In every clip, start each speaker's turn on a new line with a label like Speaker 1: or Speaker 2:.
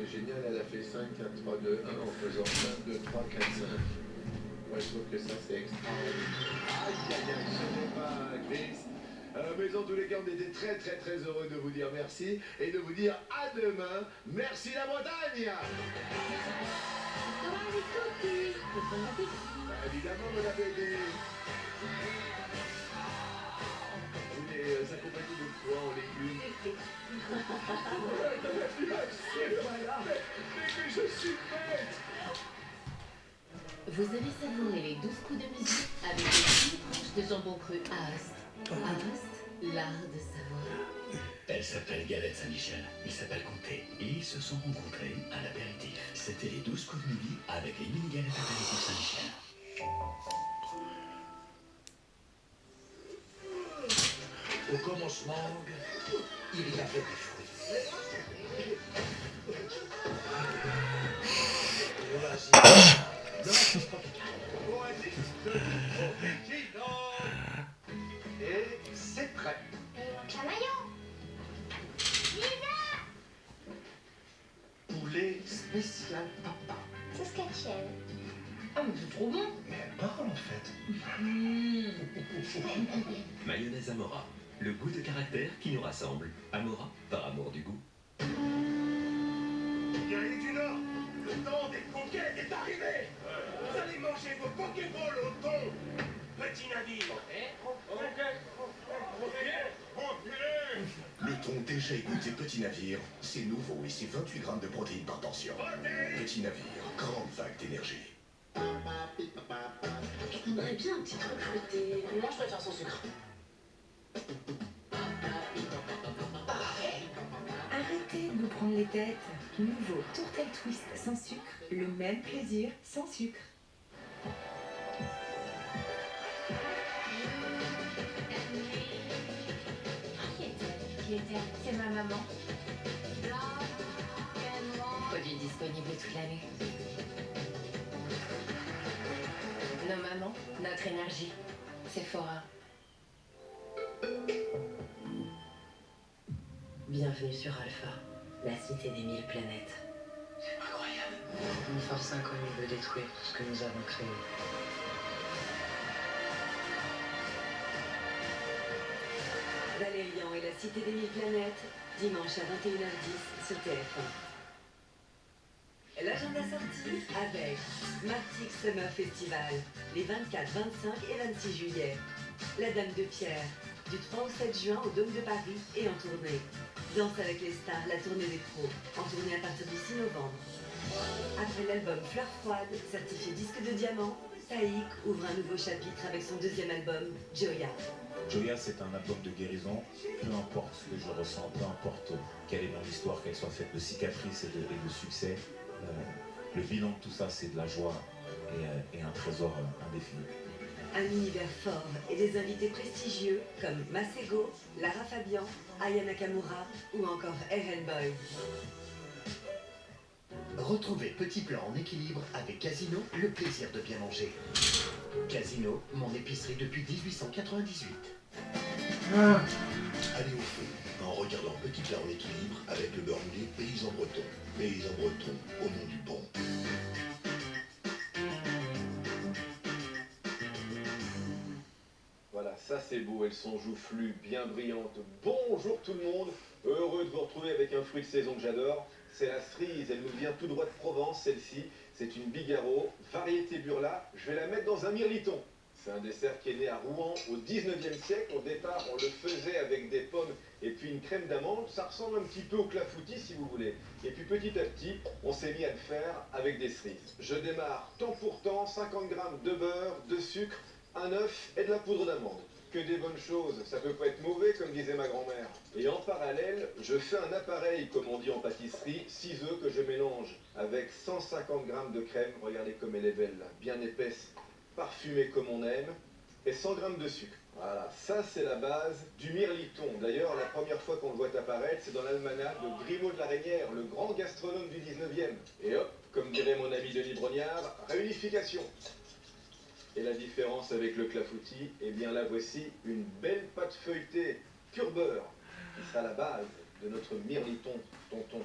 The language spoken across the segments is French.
Speaker 1: c'est génial, elle a fait 5, 4, 3, 2, 1 en faisant 1, 2, 3, 4, 5. Moi, je trouve que ça, c'est extraordinaire. Aïe, aïe, aïe, je ne sais pas, Chris. Mais en tous les cas, on était très, très, très heureux de vous dire merci et de vous dire à demain. Merci la Bretagne. Évidemment, vous l'avez dit. Vous les accompagnez de quoi en légumes? Mais je suis bête.
Speaker 2: Vous avez savouré les 12 coups de musique avec les 6 tranches de jambon cru Ast. Ast, l'art de savoir.
Speaker 3: Elle s'appelle Galette Saint-Michel, il s'appelle Comté, et ils se sont rencontrés à l'apéritif. C'était les 12 coups de midi avec les mini galettes apéritif Saint-Michel.
Speaker 4: Au commencement, il y avait des fruits. L'oasis tropicale. Et c'est prêt.
Speaker 5: Chamaillon.
Speaker 4: Poulet spécial papa.
Speaker 5: Saskatchewan.
Speaker 2: Ah, mais c'est trop bon!
Speaker 4: Mais elle parle en fait.
Speaker 3: Mayonnaise Amora, le goût de caractère qui nous rassemble. Amora, par amour du goût.
Speaker 4: Guerrier du Nord, le temps des conquêtes est arrivé. Vous allez manger vos Pokéballs au thon. Petit navire.
Speaker 6: Le thon déjà égoutté Petit Navire, c'est nouveau et c'est 28 grammes de protéines par portion. Petit Navire, grande vague d'énergie.
Speaker 2: Je voudrais bien un petit truc fruité.
Speaker 7: Moi, je préfère sans sucre.
Speaker 8: Arrêtez de vous prendre les têtes. Nouveau Tourtel Twist sans sucre, le même plaisir sans sucre.
Speaker 2: Qui était? C'est ma maman. Produit disponible toute l'année. Nos mamans, notre énergie. Sephora. Bienvenue sur Alpha, la cité des 1000 planètes.
Speaker 7: C'est incroyable.
Speaker 9: Une force inconnue veut détruire tout ce que nous avons créé.
Speaker 8: Valérian et la cité des 1000 planètes, dimanche à 21h10 sur TF1. L'agenda sorti avec Smartix Summer Festival, les 24, 25 et 26 juillet. La Dame de Pierre, du 3 au 7 juin au Dôme de Paris et en tournée. Danse avec les stars, la tournée des pros, en tournée à partir du 6 novembre. Après l'album Fleurs froides, certifié disque de diamant, Taïk ouvre un nouveau chapitre avec son deuxième album, Joya.
Speaker 10: Joya, c'est un album de guérison, peu importe ce que je ressens, peu importe quelle est mon histoire, qu'elle soit faite de cicatrices et de succès. Le bilan de tout ça, c'est de la joie et un trésor indéfini.
Speaker 8: Un univers fort et des invités prestigieux comme Masego, Lara Fabian, Aya Nakamura ou encore Eren Boy.
Speaker 4: Retrouvez Petit Plat en équilibre avec Casino, le plaisir de bien manger. Casino, mon épicerie depuis 1898.
Speaker 6: Allez au feu en regardant Petit Plat en équilibre avec le beurre moulé paysan breton. Paysan breton au nom du bon.
Speaker 1: Voilà, ça c'est beau, elles sont joufflues, bien brillantes. Bonjour tout le monde, heureux de vous retrouver avec un fruit de saison que j'adore. C'est la cerise, elle nous vient tout droit de Provence, celle-ci. C'est une bigarreau, variété burla. Je vais la mettre dans un mirliton. C'est un dessert qui est né à Rouen au 19e siècle. Au départ, on le faisait avec des pommes et puis une crème d'amande. Ça ressemble un petit peu au clafoutis si vous voulez. Et puis petit à petit, on s'est mis à le faire avec des cerises. Je démarre temps pour temps, 50 grammes de beurre, de sucre, un œuf et de la poudre d'amande. Que des bonnes choses, ça peut pas être mauvais comme disait ma grand-mère. Et en parallèle, je fais un appareil, comme on dit en pâtisserie, 6 œufs que je mélange avec 150 grammes de crème, regardez comme elle est belle là, bien épaisse, parfumée comme on aime, et 100 grammes de sucre. Voilà, ça c'est la base du mirliton. D'ailleurs, la première fois qu'on le voit apparaître, c'est dans l'almanach de Grimaud de la Reynière, le grand gastronome du 19e. Et hop, comme dirait mon ami Denis Brognard, réunification. Et la différence avec le clafoutis, eh bien la voici, une belle pâte feuilletée, pur beurre, qui sera la base de notre mirliton, tonton.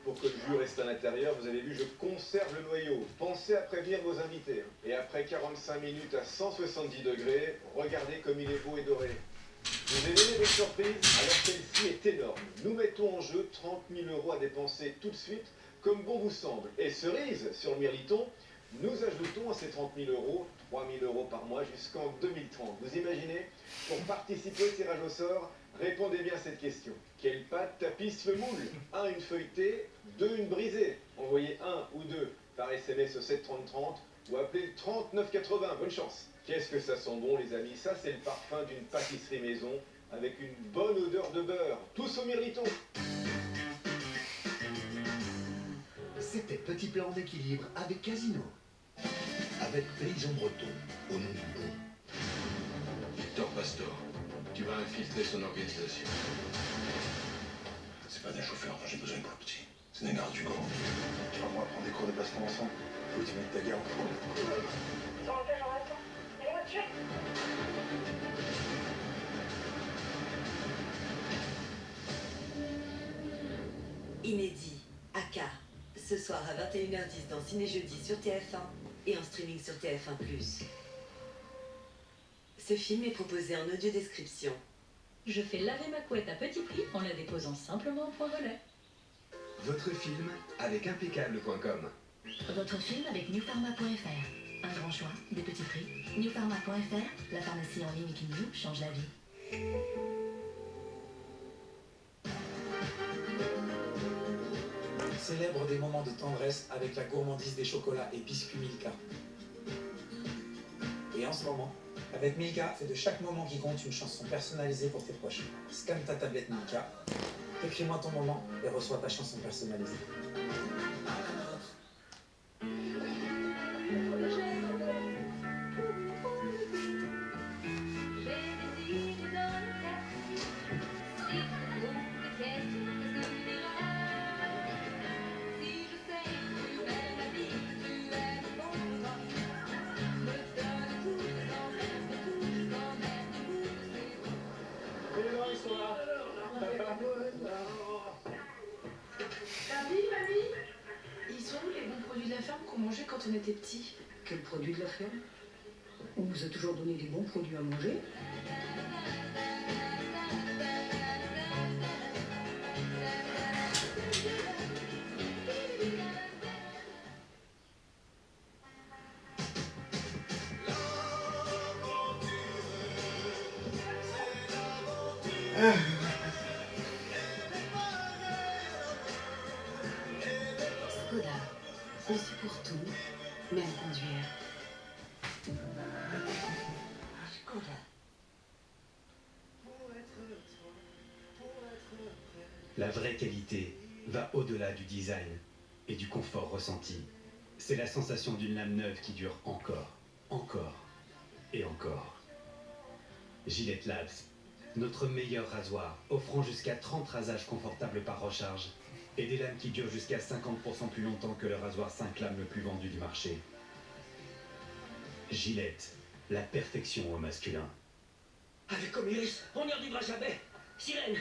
Speaker 1: pour que le jus reste à l'intérieur. Vous avez vu, je conserve le noyau. Pensez à prévenir vos invités. Et après 45 minutes à 170 degrés, regardez comme il est beau et doré. Vous aimez les surprises? Alors celle-ci est énorme. Nous mettons en jeu 30 000 € à dépenser tout de suite, comme bon vous semble. Et cerise sur le mirliton, nous ajoutons à ces 30 000 €, 3 000 € par mois jusqu'en 2030. Vous imaginez? Pour participer au tirage au sort, répondez bien à cette question. Quelle pâte tapisse le moule? 1, une feuilletée, 2, une brisée. Envoyez 1 ou 2 par SMS au 7 30 30 ou appelez le 39 80. Bonne chance. Qu'est-ce que ça sent bon, les amis? Ça, c'est le parfum d'une pâtisserie maison avec une bonne odeur de beurre. Tous au mirliton.
Speaker 4: C'était Petit Plat en équilibre avec Casino.
Speaker 6: Avec Paysan Breton, au nom du bon.
Speaker 11: Victor Pastor, tu vas infiltrer son organisation.
Speaker 6: C'est pas d'un chauffeur dont j'ai besoin pour le petit. C'est d'un garde du corps.
Speaker 11: Tu vas moi prendre des cours de placement ensemble. Faut que tu mettes ta garde.
Speaker 8: Inédit, AK, ce soir à 21h10 dans Ciné Jeudi sur TF1 et en streaming sur TF1+. Ce film est proposé en audio description.
Speaker 12: Je fais laver ma couette à petit prix en la déposant simplement au point relais.
Speaker 13: Votre film avec impeccable.com.
Speaker 2: Votre film avec newpharma.fr. Un grand choix, des petits prix. Newpharma.fr, la pharmacie en ligne qui nous change la vie.
Speaker 14: Célèbre des moments de tendresse avec la gourmandise des chocolats et biscuits Milka. Et en ce moment, avec Milka, fais de chaque moment qui compte une chanson personnalisée pour tes proches. Scanne ta tablette Milka, écris-moi ton moment et reçois ta chanson personnalisée.
Speaker 15: Ils sont où les bons produits de la ferme qu'on mangeait quand on était petits?
Speaker 9: Quel produit de la ferme? On vous a toujours donné des bons produits à manger.
Speaker 2: Skoda. Conçu pour tout, même conduire. Skoda.
Speaker 16: La vraie qualité va au-delà du design et du confort ressenti. C'est la sensation d'une lame neuve qui dure encore, encore et encore. Gillette Labs, notre meilleur rasoir, offrant jusqu'à 30 rasages confortables par recharge et des lames qui durent jusqu'à 50% plus longtemps que le rasoir 5 lames le plus vendu du marché. Gillette, la perfection au masculin.
Speaker 7: Avec Omiris, on n'y arrivera jamais. Sirène,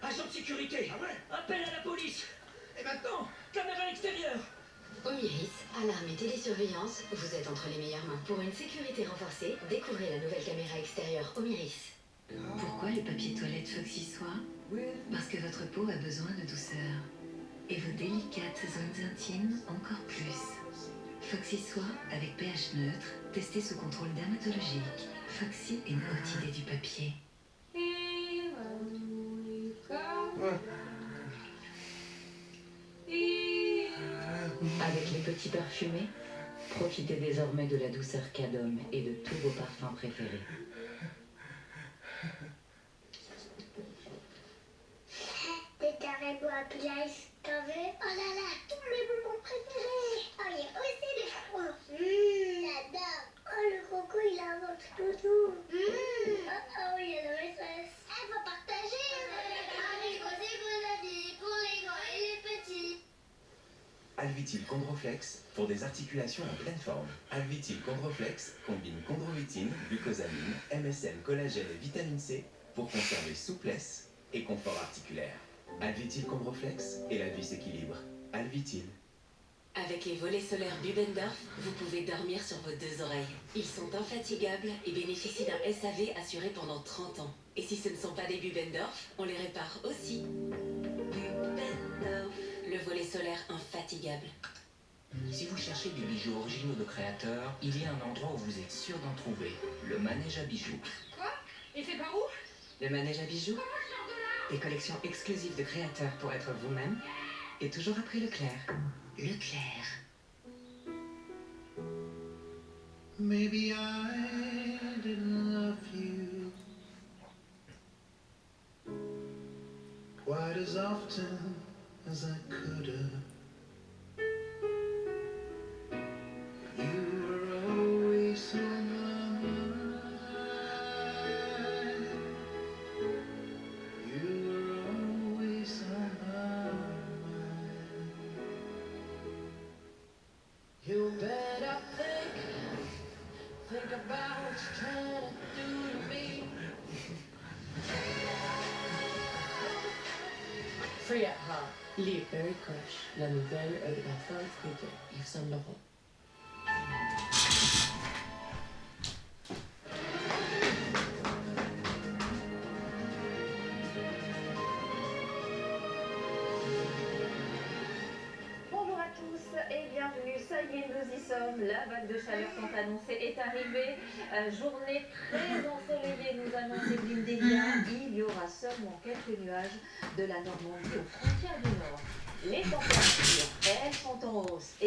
Speaker 7: agent de sécurité. Ah ouais? Appel à la police. Et maintenant, caméra extérieure.
Speaker 2: Omiris, alarme et télésurveillance, vous êtes entre les meilleures mains. Pour une sécurité renforcée, découvrez la nouvelle caméra extérieure Omiris.
Speaker 17: Pourquoi le papier toilette Foxy Soie? Parce que votre peau a besoin de douceur. Et vos délicates zones intimes encore plus. Foxy Soie avec pH neutre, testé sous contrôle dermatologique. Foxy est une haute idée du papier.
Speaker 9: Avec les petits parfumés, profitez désormais de la douceur Cadom et de tous vos parfums préférés.
Speaker 5: Des caribous à pièce, t'en veux? Oh là là, tous mes bonbons préférés. Oh, il y a aussi des froids. J'adore. Oh, le coco, il a un ventre tout doux. Oh, il y a le maîtresse. Elle va partager. Avec vos grenadiers pour les grands et les petits.
Speaker 18: Alvityl Chondroflex pour des articulations en pleine forme. Alvityl Chondroflex combine chondroïtine, glucosamine, MSM, collagène et vitamine C pour conserver souplesse et confort articulaire. Alvityl Chondroflex et la vie s'équilibre. Alvitil.
Speaker 17: Avec les volets solaires Bubendorf, vous pouvez dormir sur vos deux oreilles. Ils sont infatigables et bénéficient d'un SAV assuré pendant 30 ans. Et si ce ne sont pas des Bubendorf, on les répare aussi. Bubendorf, le volet solaire infatigable.
Speaker 19: Si vous cherchez des bijoux originaux de créateurs, il y a un endroit où vous êtes sûr d'en trouver. Le manège à bijoux.
Speaker 15: Quoi? Et c'est par où?
Speaker 8: Le manège à bijoux. Des collections exclusives de créateurs pour être vous-même. Et toujours à prix Leclerc.
Speaker 17: Leclerc.
Speaker 20: Maybe I didn't love you quite as often as I could have. You were always on my mind. You were always on my mind. You better think about what you're trying to do to me.
Speaker 21: Free at Heart, les Berry Crush, la nouvelle de la femme de Yves Saint Laurent.
Speaker 22: Bonjour à tous et bienvenue, ça y est, nous y sommes, la vague de chaleur tant annoncée est arrivée, journée très ensoleillée nous annonce Evelyne Delia, il y aura seulement quelques nuages de la Normandie aux frontières du Nord. Les températures, elles sont en hausse.